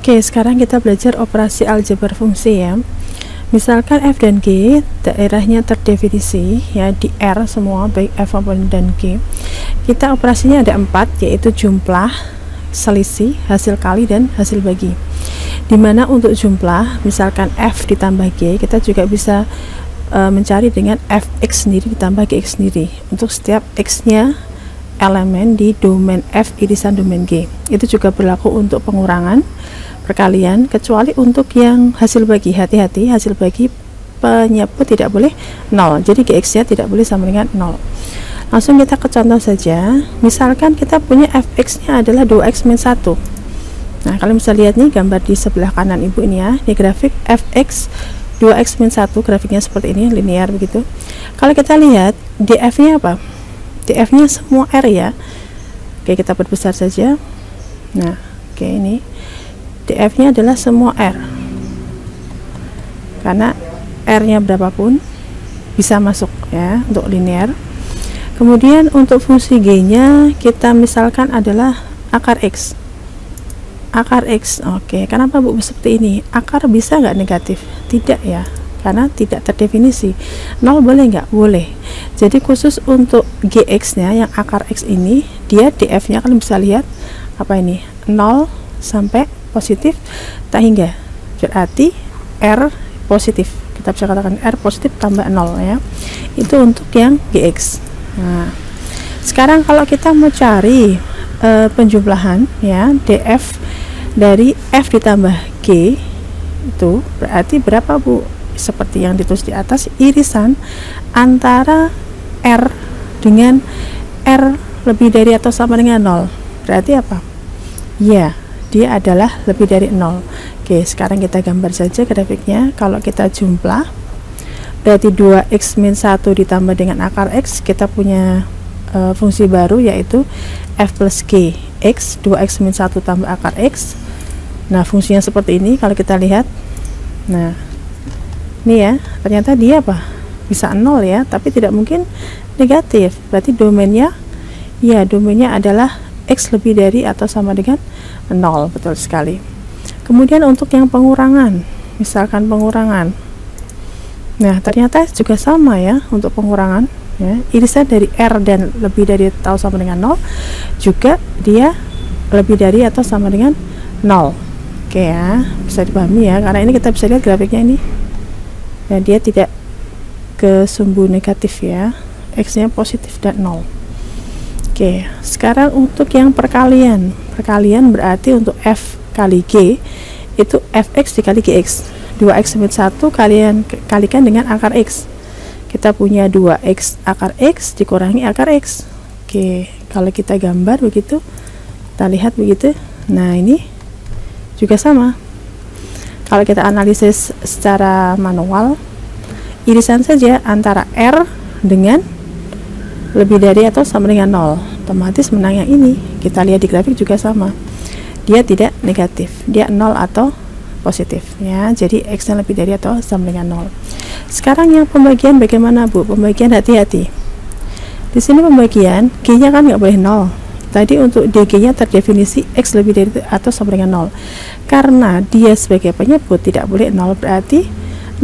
Oke, sekarang kita belajar operasi aljabar fungsi ya. Misalkan f dan g daerahnya terdefinisi ya di R semua, baik f maupun dan g. Kita operasinya ada 4, yaitu jumlah, selisih, hasil kali, dan hasil bagi. Dimana untuk jumlah, misalkan f ditambah g, kita juga bisa mencari dengan fx sendiri ditambah gx sendiri untuk setiap x nya elemen di domain f irisan domain g. Itu juga berlaku untuk pengurangan, perkalian, kecuali untuk yang hasil bagi. Hati-hati, hasil bagi penyebut tidak boleh 0, jadi gx nya tidak boleh sama dengan 0. Langsung kita ke contoh saja. Misalkan kita punya fx nya adalah 2x min 1. Nah, kalian bisa lihat nih gambar di sebelah kanan ibu ini ya, di grafik fx 2x min 1, grafiknya seperti ini, linear begitu. Kalau kita lihat df nya apa? df nya semua r ya. Oke, kita perbesar saja. Nah, oke, ini df nya adalah semua r, karena r nya berapapun bisa masuk ya untuk linear. Kemudian untuk fungsi g nya kita misalkan adalah akar x. Oke, kenapa Bu seperti ini? Akar bisa nggak negatif? Tidak ya, karena tidak terdefinisi. 0 boleh nggak? Boleh. Jadi khusus untuk gx nya yang akar x ini, dia df nya kalian bisa lihat apa ini, 0 sampai positif tak hingga, berarti r positif. Kita bisa katakan r positif tambah 0 ya. Itu untuk yang gx. Nah, sekarang kalau kita mau cari penjumlahan ya, df dari f ditambah g, itu berarti berapa Bu? Seperti yang ditulis di atas, irisan antara r dengan r lebih dari atau sama dengan 0. Berarti apa? Ya, dia adalah lebih dari 0. Oke, sekarang kita gambar saja grafiknya. Kalau kita jumlah, berarti 2x min 1 ditambah dengan akar x, kita punya fungsi baru yaitu f plus g x, 2x min 1 tambah akar x. Nah, fungsinya seperti ini kalau kita lihat. Nah, ini ya, ternyata dia apa? Bisa 0 ya, tapi tidak mungkin negatif. Berarti domainnya, ya domainnya adalah x lebih dari atau sama dengan 0. Betul sekali. Kemudian untuk yang pengurangan, misalkan pengurangan, nah ternyata juga sama ya untuk pengurangan ya, irisan dari r dan lebih dari atau sama dengan 0 juga dia lebih dari atau sama dengan 0. Oke ya, bisa dipahami ya, karena ini kita bisa lihat grafiknya ini ya, dia tidak ke sumbu negatif ya, x nya positif dan 0. Oke, sekarang untuk yang perkalian berarti untuk f kali g itu fx dikali gx, 2x min 1 kalian kalikan dengan akar x. Kita punya 2x akar x dikurangi akar x. Oke, kalau kita gambar begitu, kita lihat begitu. Nah, ini juga sama. Kalau kita analisis secara manual, irisan saja antara r dengan lebih dari atau sama dengan 0, otomatis menang yang ini. Kita lihat di grafik juga sama, dia tidak negatif, dia 0 atau positif ya, jadi x nya lebih dari atau sama dengan 0. Sekarang yang pembagian bagaimana Bu? Pembagian hati-hati di sini, pembagian g nya kan nggak boleh 0. Tadi untuk dg nya terdefinisi x lebih dari atau sama dengan 0, karena dia sebagai penyebut tidak boleh 0, berarti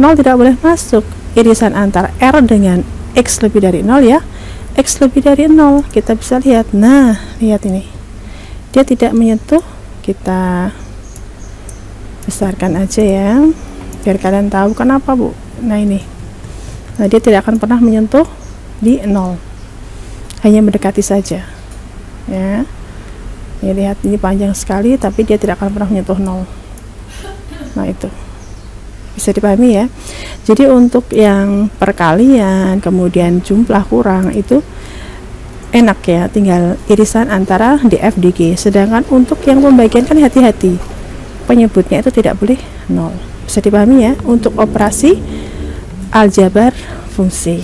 0 tidak boleh masuk. Irisan antara r dengan x lebih dari 0 ya, x lebih dari 0 kita bisa lihat. Nah, lihat ini, dia tidak menyentuh. Kita besarkan aja ya biar kalian tahu kenapa Bu. Nah, ini, nah dia tidak akan pernah menyentuh di 0, hanya mendekati saja ya. Ini lihat, ini panjang sekali tapi dia tidak akan pernah menyentuh 0. Nah, itu bisa dipahami ya. Jadi untuk yang perkalian kemudian jumlah kurang itu enak ya, tinggal irisan antara df dg. Sedangkan untuk yang pembagian kan hati-hati, penyebutnya itu tidak boleh 0. Bisa dipahami ya untuk operasi aljabar fungsi.